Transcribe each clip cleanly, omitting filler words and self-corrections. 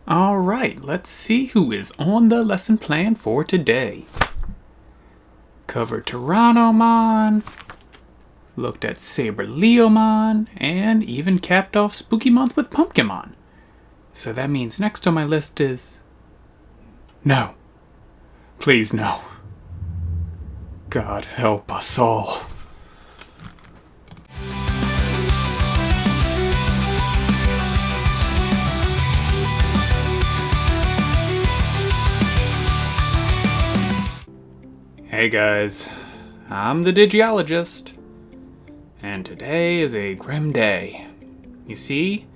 Alright, let's see who is on the lesson plan for today. Covered Tyrannomon, looked at Saberleomon, and even capped off Spooky Month with Pumpkinmon. So that means next on my list is... No. Please no. God help us all. Hey guys, I'm the Digiologist, and today is a grim day. You see,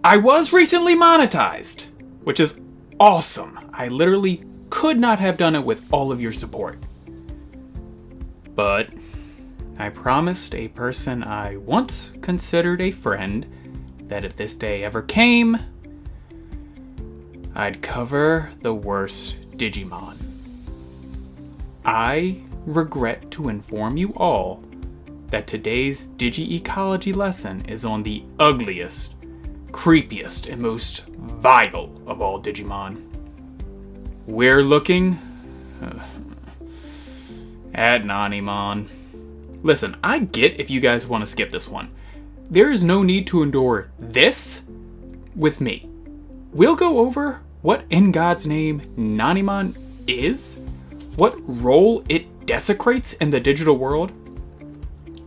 I was recently monetized, which is awesome. I literally could not have done it with all of your support. But I promised a person I once considered a friend that if this day ever came, I'd cover the worst Digimon. I regret to inform you all that today's Digi-ecology lesson is on the ugliest, creepiest, and most vile of all Digimon. We're looking at Nanimon. Listen, I get if you guys want to skip this one. There is no need to endure this with me. We'll go over what in God's name Nanimon is, what role it desecrates in the digital world,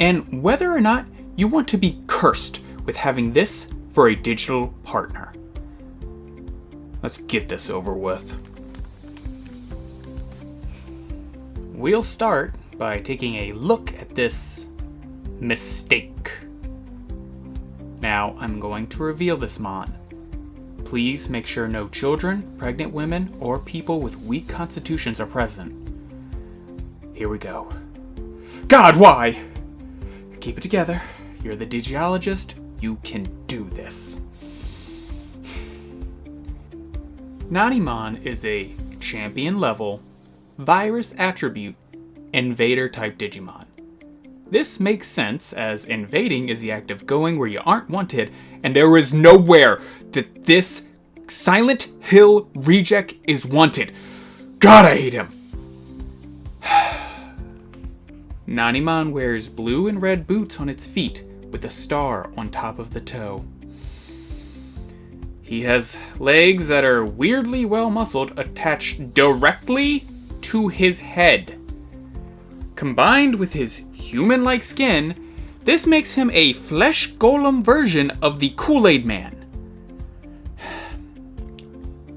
and whether or not you want to be cursed with having this for a digital partner. Let's get this over with. We'll start by taking a look at this mistake. Now, I'm going to reveal this mon. Please make sure no children, pregnant women, or people with weak constitutions are present. Here we go. God, why? Keep it together. You're the Digiologist. You can do this. Nanimon is a champion level, virus attribute, invader type Digimon. This makes sense as invading is the act of going where you aren't wanted, and there is nowhere that this Silent Hill reject is wanted. God, I hate him. Nanimon wears blue and red boots on its feet with a star on top of the toe. He has legs that are weirdly well muscled attached directly to his head. Combined with his human-like skin, this makes him a flesh golem version of the Kool-Aid Man.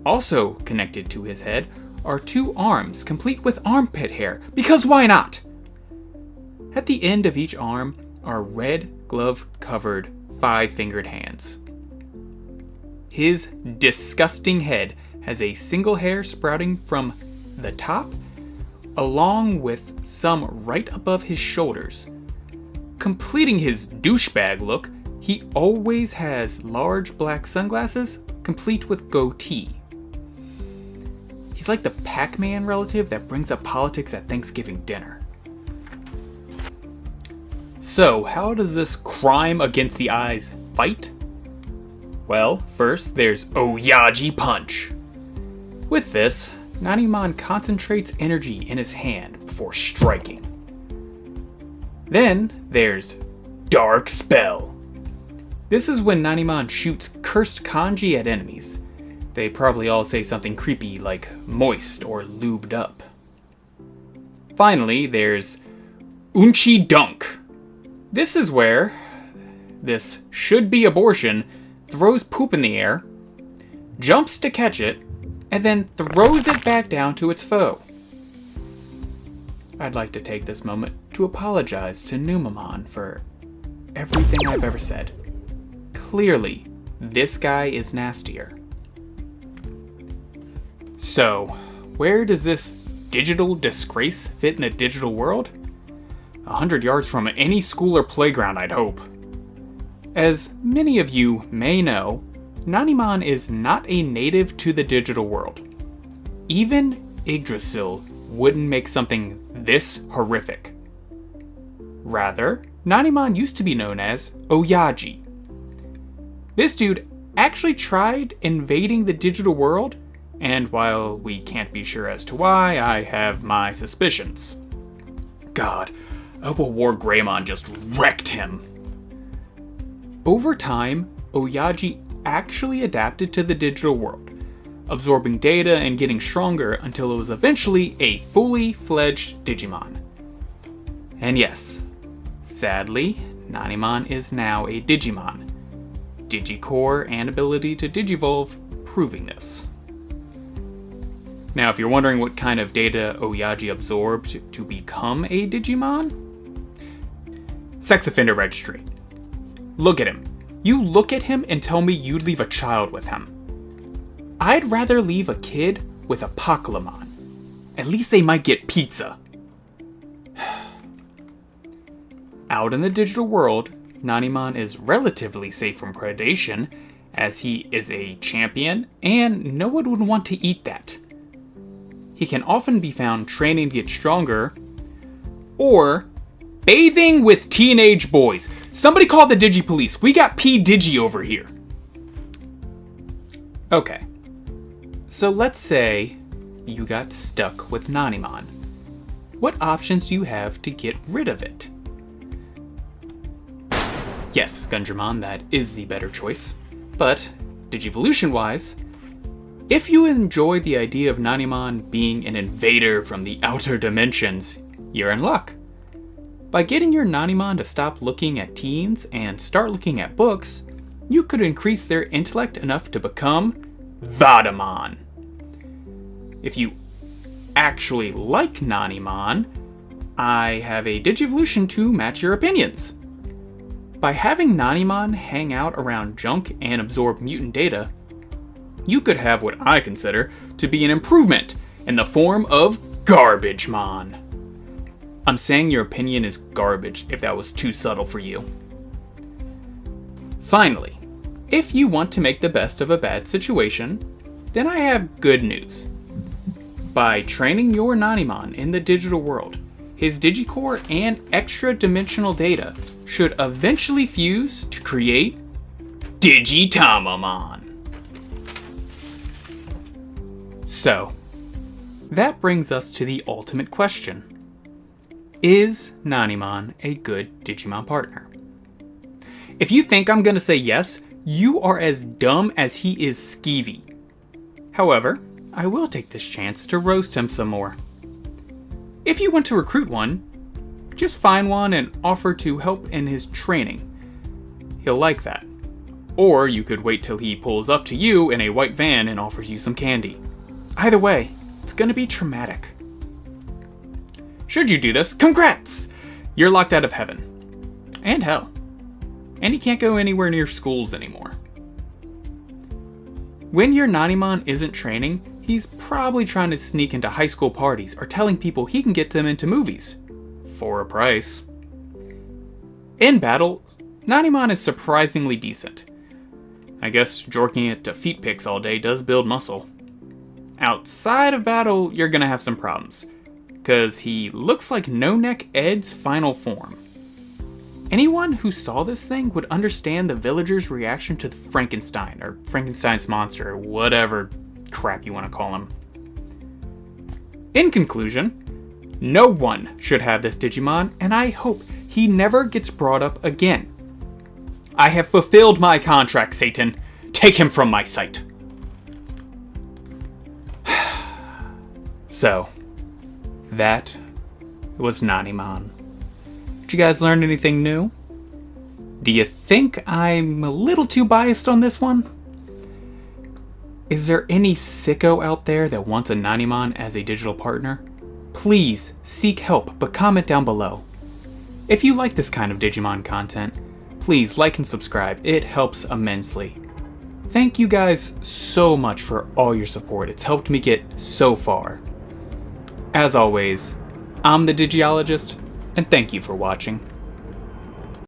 Also connected to his head are two arms, complete with armpit hair, because why not? At the end of each arm are red glove-covered 5-fingered hands. His disgusting head has a single hair sprouting from the top, along with some right above his shoulders. Completing his douchebag look, he always has large black sunglasses, complete with goatee. He's like the Pac-Man relative that brings up politics at Thanksgiving dinner. So, how does this crime against the eyes fight? Well, first there's Oyaji Punch. With this, Nanimon concentrates energy in his hand before striking. Then there's Dark Spell. This is when Nanimon shoots cursed kanji at enemies. They probably all say something creepy like moist or lubed up. Finally, there's Unchi Dunk. This is where this should-be abortion throws poop in the air, jumps to catch it, and then throws it back down to its foe. I'd like to take this moment to apologize to Numamon for everything I've ever said. Clearly, this guy is nastier. So, where does this digital disgrace fit in a digital world? 100 yards from any school or playground, I'd hope. As many of you may know, Nanimon is not a native to the digital world. Even Yggdrasil wouldn't make something this horrific. Rather, Nanimon used to be known as Oyaji. This dude actually tried invading the digital world, and while we can't be sure as to why, I have my suspicions. God, Opal War Greymon just wrecked him. Over time, Oyaji actually adapted to the digital world, absorbing data and getting stronger until it was eventually a fully fledged Digimon. And yes, sadly, Nanimon is now a Digimon. Digicore and ability to Digivolve proving this. Now, if you're wondering what kind of data Oyaji absorbed to become a Digimon, sex offender registry. Look at him. You look at him and tell me you'd leave a child with him. I'd rather leave a kid with a Pokemon. At least they might get pizza. Out in the digital world, Nanimon is relatively safe from predation, as he is a champion, and no one would want to eat that. He can often be found training to get stronger, or bathing with teenage boys. Somebody call the Digi-police. We got P-Digi over here. Okay, so let's say you got stuck with Nanimon. What options do you have to get rid of it? Yes, Gundramon, that is the better choice. But, Digivolution-wise, if you enjoy the idea of Nanimon being an invader from the outer dimensions, you're in luck. By getting your Nanimon to stop looking at teens and start looking at books, you could increase their intellect enough to become Vadamon. If you actually like Nanimon, I have a Digivolution to match your opinions. By having Nanimon hang out around junk and absorb mutant data, you could have what I consider to be an improvement in the form of Garbagemon. I'm saying your opinion is garbage if that was too subtle for you. Finally, if you want to make the best of a bad situation, then I have good news. By training your Nanimon in the digital world, his Digicore and extra-dimensional data should eventually fuse to create Digitamamon. So, that brings us to the ultimate question. Is Nanimon a good Digimon partner? If you think I'm gonna say yes, you are as dumb as he is skeevy. However, I will take this chance to roast him some more. If you want to recruit one, just find one and offer to help in his training. He'll like that. Or you could wait till he pulls up to you in a white van and offers you some candy. Either way, it's gonna be traumatic. Should you do this, congrats! You're locked out of heaven. And hell. And you can't go anywhere near schools anymore. When your Nanimon isn't training, he's probably trying to sneak into high school parties or telling people he can get them into movies. For a price. In battle, Nanimon is surprisingly decent. I guess jorking it to feet pics all day does build muscle. Outside of battle, you're gonna have some problems, cause he looks like No Neck Ed's final form. Anyone who saw this thing would understand the villagers' reaction to Frankenstein, or Frankenstein's monster, or whatever crap you want to call him. In conclusion, no one should have this Digimon, and I hope he never gets brought up again. I have fulfilled my contract, Satan. Take him from my sight. So, that was Nanimon. Did you guys learn anything new? Do you think I'm a little too biased on this one? Is there any sicko out there that wants a Nanimon as a digital partner? Please seek help, but comment down below. If you like this kind of Digimon content, please like and subscribe. It helps immensely. Thank you guys so much for all your support. It's helped me get so far. As always, I'm the Digiologist, and thank you for watching.